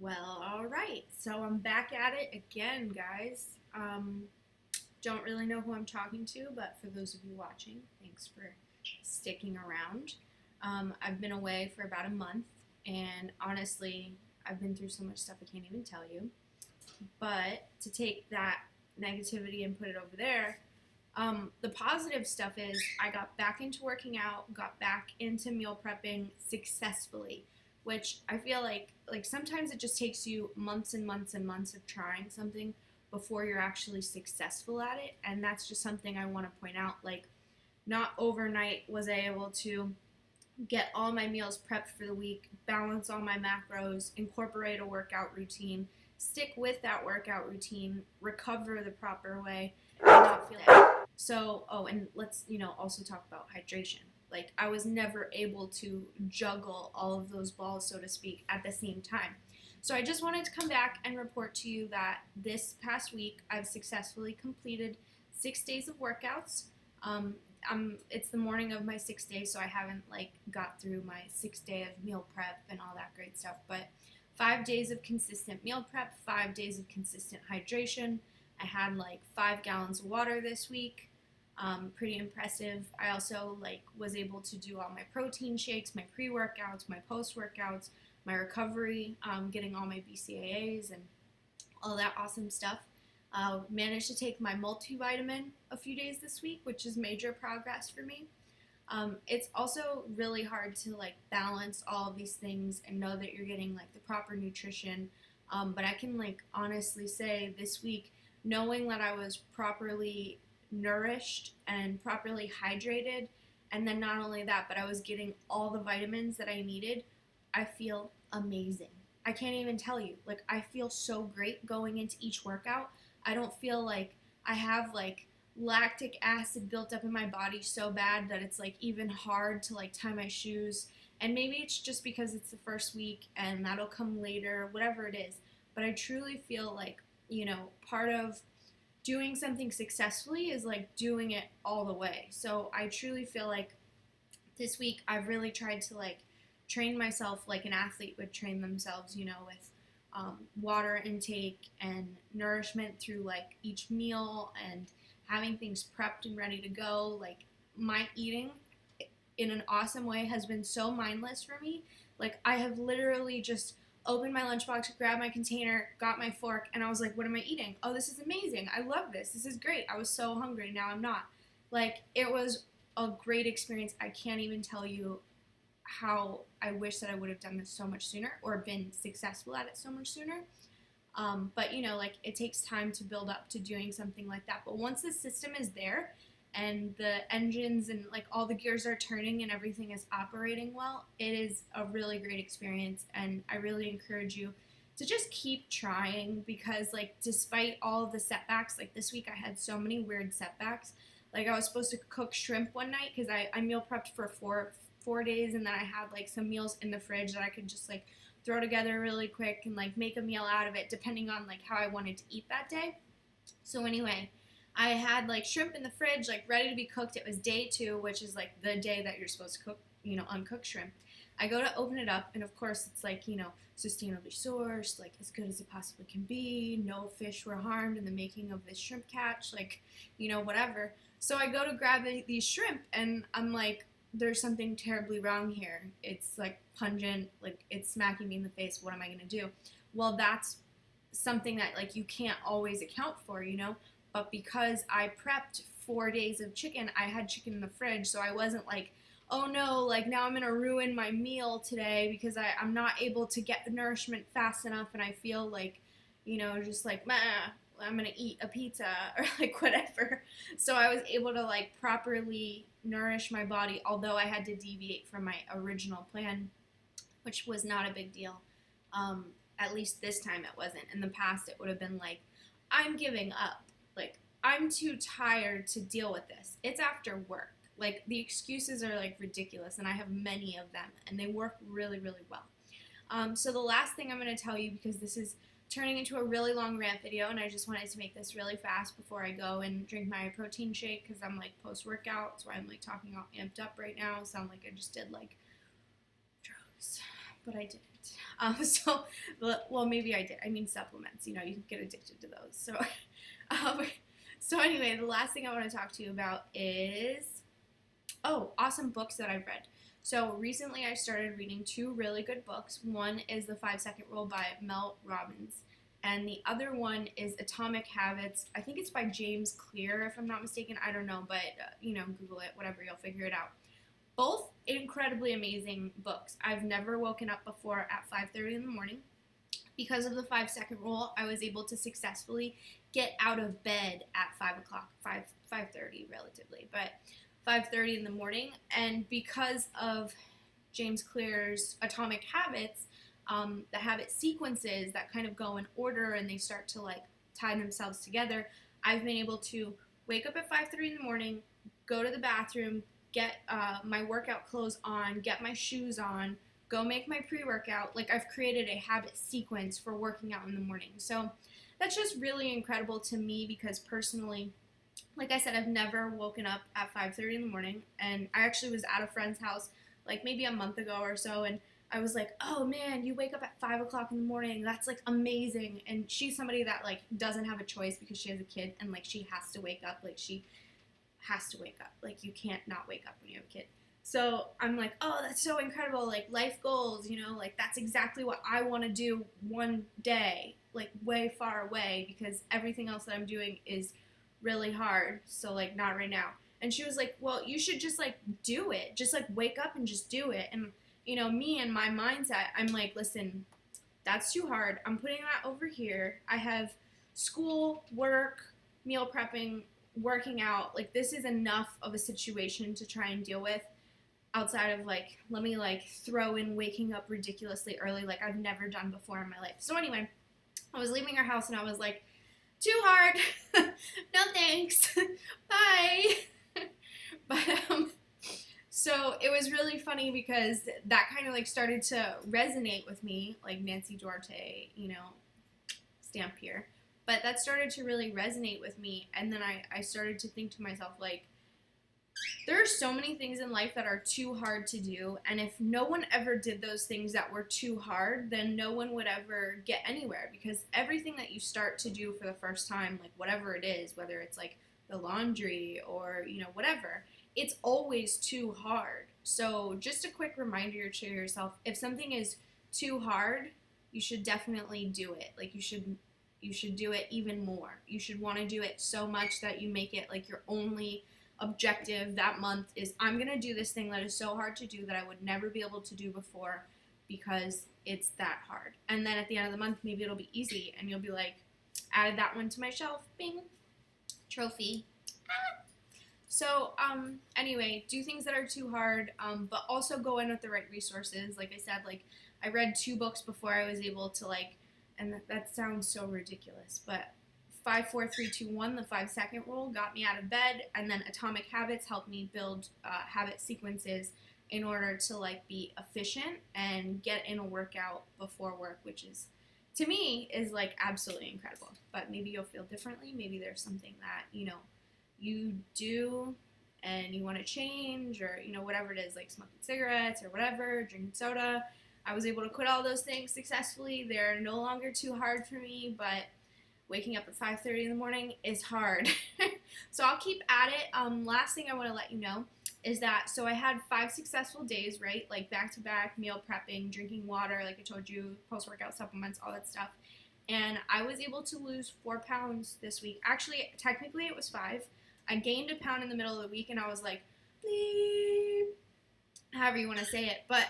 Well, all right. So I'm back at it again, guys. Don't really know who I'm talking to, but for those of you watching, thanks for sticking around. I've been away for about a month, and honestly, I've been through so much stuff I can't even tell you. But to take that negativity and put it over there, the positive stuff is I got back into working out, got back into meal prepping successfully, which I feel like sometimes it just takes you months and months and months of trying something before you're actually successful at it, and that's just something I want to point out. Like, not overnight was I able to get all my meals prepped for the week, balance all my macros, incorporate a workout routine, stick with that workout routine, recover the proper way, and not feel it. So, and let's, also talk about hydration. Like, I was never able to juggle all of those balls, so to speak, at the same time. So I just wanted to come back and report to you that this past week I've successfully completed 6 days of workouts. It's the morning of my 6th day, so I haven't got through my 6th day of meal prep and all that great stuff. But 5 days of consistent meal prep, 5 days of consistent hydration. I had 5 gallons of water this week. Pretty impressive. I also was able to do all my protein shakes, my pre-workouts, my post-workouts, my recovery, getting all my BCAAs and all that awesome stuff. Managed to take my multivitamin a few days this week, which is major progress for me. It's also really hard to balance all of these things and know that you're getting the proper nutrition. But I can honestly say this week, knowing that I was properly nourished and properly hydrated, and then not only that, but I was getting all the vitamins that I needed, I feel amazing. I can't even tell you. I feel so great going into each workout. I don't feel like I have lactic acid built up in my body so bad that it's even hard to tie my shoes. And maybe it's just because it's the first week and that'll come later, whatever it is. But I truly feel part of doing something successfully is doing it all the way. So I truly feel like this week I've really tried to train myself like an athlete would train themselves, with water intake and nourishment through each meal and having things prepped and ready to go. My eating in an awesome way has been so mindless for me. I have literally just opened my lunchbox, grabbed my container, got my fork, and I was like, what am I eating? Oh, this is amazing. I love this. This is great. I was so hungry. Now I'm not. It was a great experience. I can't even tell you how I wish that I would have done this so much sooner or been successful at it so much sooner. But it takes time to build up to doing something like that. But once the system is there and the engines and all the gears are turning and everything is operating well, it is a really great experience. And I really encourage you to just keep trying, because despite all of the setbacks, this week I had so many weird setbacks. I was supposed to cook shrimp one night because I meal prepped for four days, and then I had some meals in the fridge that I could just throw together really quick and make a meal out of it depending on how I wanted to eat that day. So anyway, I had shrimp in the fridge ready to be cooked. It was day 2, which is the day that you're supposed to cook, uncooked shrimp. I go to open it up, and of course it's sustainably sourced, as good as it possibly can be. No fish were harmed in the making of this shrimp catch, whatever. So I go to grab these shrimp, and I'm there's something terribly wrong here. It's pungent, it's smacking me in the face. What am I going to do? Well, that's something that you can't always account for, But because I prepped 4 days of chicken, I had chicken in the fridge, so I wasn't oh no, now I'm going to ruin my meal today because I'm not able to get nourishment fast enough, and I feel just I'm going to eat a pizza or whatever. So I was able to properly nourish my body, although I had to deviate from my original plan, which was not a big deal. At least this time it wasn't. In the past it would have been I'm giving up. I'm too tired to deal with this. It's after work. The excuses are ridiculous, and I have many of them, and they work really, really well. So the last thing I'm going to tell you, because this is turning into a really long rant video, and I just wanted to make this really fast before I go and drink my protein shake, because I'm post-workout, so I'm talking all amped up right now. Sound like I just did drugs, but I didn't. Well, maybe I did. I mean supplements. You know, you can get addicted to those. Um, so anyway, the last thing I want to talk to you about is awesome books that I've read. So recently I started reading two really good books. One is The 5 Second Rule by Mel Robbins, and the other one is Atomic Habits. I think it's by James Clear, if I'm not mistaken. I don't know, but Google it, whatever, you'll figure it out. Both incredibly amazing books. I've never woken up before at 5:30 in the morning. Because of the 5 second rule, I was able to successfully get out of bed at 5 o'clock, 5:30 relatively, but 5:30 in the morning. And because of James Clear's Atomic Habits, the habit sequences that kind of go in order and they start to like tie themselves together, I've been able to wake up at 5:30 in the morning, go to the bathroom, get my workout clothes on, get my shoes on, go make my pre-workout. Like, I've created a habit sequence for working out in the morning. So that's just really incredible to me because personally, like I said, I've never woken up at 5:30 in the morning. And I actually was at a friend's house like maybe a month ago or so, and I was like, oh man, you wake up at 5 o'clock in the morning. That's like amazing. And she's somebody that like doesn't have a choice because she has a kid and like she has to wake up. Like, she has to wake up. Like, you can't not wake up when you have a kid. So I'm like, oh, that's so incredible. Like, life goals, like that's exactly what I want to do one day, like way far away, because everything else that I'm doing is really hard. So like, not right now. And she was like, well, you should just like do it. Just like wake up and just do it. And me and my mindset, I'm like, listen, that's too hard. I'm putting that over here. I have school, work, meal prepping, working out. Like, this is enough of a situation to try and deal with outside of like, let me like throw in waking up ridiculously early like I've never done before in my life. So anyway, I was leaving our house and I was like, too hard. No thanks. Bye. But so it was really funny because that kind of like started to resonate with me, like Nancy Duarte, stamp here. But that started to really resonate with me, and then I started to think to myself, like, there are so many things in life that are too hard to do, and if no one ever did those things that were too hard, then no one would ever get anywhere, because everything that you start to do for the first time, like whatever it is, whether it's like the laundry or, whatever, it's always too hard. So just a quick reminder to yourself, if something is too hard, you should definitely do it. Like, you should do it even more. You should want to do it so much that you make it like your only objective that month is, I'm going to do this thing that is so hard to do that I would never be able to do before because it's that hard. And then at the end of the month, maybe it'll be easy and you'll be like, added that one to my shelf, bing, trophy. So anyway, do things that are too hard, but also go in with the right resources. Like I said, like, I read 2 books before I was able to like, and that sounds so ridiculous, but 5, 4, 3, 2, 1, the 5-second rule got me out of bed, and then Atomic Habits helped me build habit sequences in order to like be efficient and get in a workout before work, which is, to me, is like absolutely incredible. But maybe you'll feel differently. Maybe there's something that you do and you want to change, or whatever it is, like smoking cigarettes or whatever, drinking soda. I was able to quit all those things successfully. They're no longer too hard for me, but waking up at 5:30 in the morning is hard. So I'll keep at it. Last thing I want to let you know is that, so I had 5 successful days, right? Like back-to-back meal prepping, drinking water, like I told you, post-workout supplements, all that stuff. And I was able to lose 4 pounds this week. Actually, technically it was 5. I gained a pound in the middle of the week, and I was like, bleep, however you want to say it. But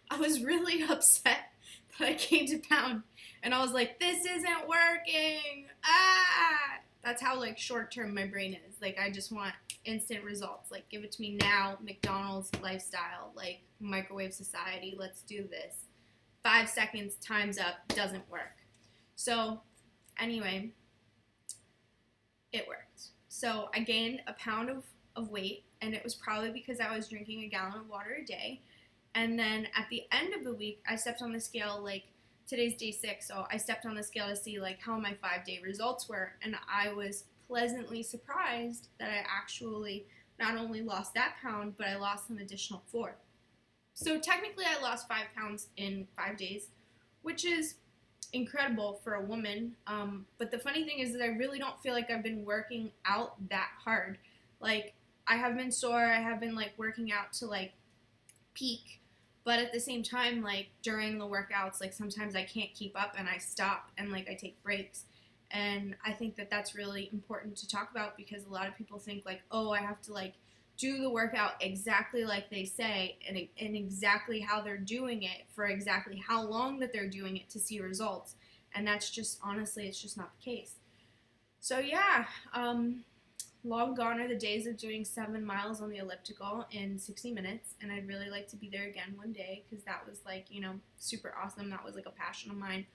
I was really upset that I gained a pound. And I was like, this isn't working. Ah! That's how like short-term my brain is. Like, I just want instant results. Like, give it to me now. McDonald's lifestyle. Like, microwave society. Let's do this. 5 seconds, time's up. Doesn't work. So, anyway, it worked. So, I gained a pound of weight, and it was probably because I was drinking a gallon of water a day. And then at the end of the week, I stepped on the scale, like, today's day 6, so I stepped on the scale to see, like, how my 5-day results were, and I was pleasantly surprised that I actually not only lost that pound, but I lost an additional 4. So technically I lost 5 pounds in 5 days, which is incredible for a woman. But the funny thing is that I really don't feel like I've been working out that hard. Like, I have been sore, I have been like working out to like peak, but at the same time, like during the workouts, like sometimes I can't keep up and I stop and like I take breaks. And I think that that's really important to talk about because a lot of people think like, oh, I have to like do the workout exactly like they say and exactly how they're doing it for exactly how long that they're doing it to see results. And that's just, honestly, it's just not the case. So yeah, long gone are the days of doing 7 miles on the elliptical in 60 minutes, and I'd really like to be there again one day because that was like, you know, super awesome. That was like a passion of mine.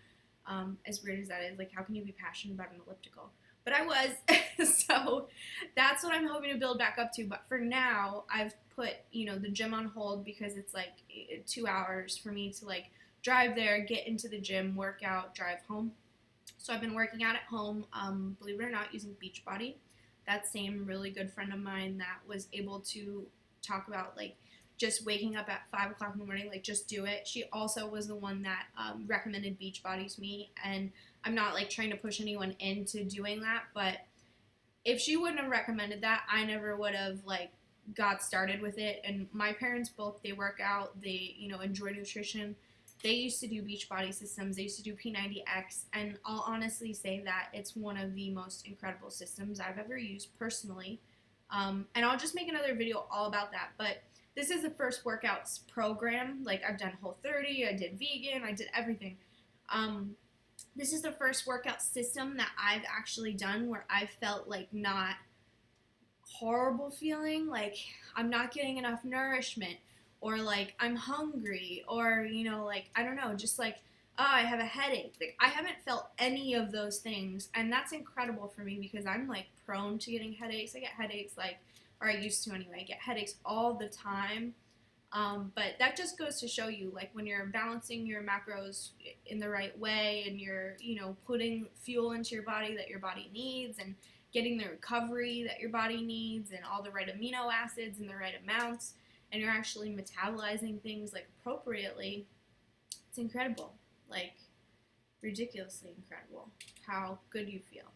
As weird as that is, like, how can you be passionate about an elliptical? But I was, so that's what I'm hoping to build back up to. But for now, I've put, you know, the gym on hold because it's like 2 hours for me to like drive there, get into the gym, work out, drive home. So I've been working out at home, believe it or not, using Beachbody. That same really good friend of mine that was able to talk about like just waking up at 5 o'clock in the morning, like just do it. She also was the one that recommended Beachbody to me, and I'm not like trying to push anyone into doing that, but if she wouldn't have recommended that, I never would have like got started with it. And my parents both, they work out, they, you know, enjoy nutrition. They used to do Beachbody systems, they used to do P90X, and I'll honestly say that it's one of the most incredible systems I've ever used personally. And I'll just make another video all about that. But this is the first workouts program. Like, I've done Whole30, I did vegan, I did everything. This is the first workout system that I've actually done where I felt like not horrible feeling, like I'm not getting enough nourishment, or like I'm hungry, or, you know, like, I don't know, just like, oh, I have a headache. Like, I haven't felt any of those things, and that's incredible for me because I'm like prone to getting headaches. I get headaches like, or I used to anyway, I get headaches all the time. But that just goes to show you, like, when you're balancing your macros in the right way and you're, you know, putting fuel into your body that your body needs and getting the recovery that your body needs and all the right amino acids in the right amounts, and you're actually metabolizing things like appropriately, it's incredible. Like, ridiculously incredible how good you feel.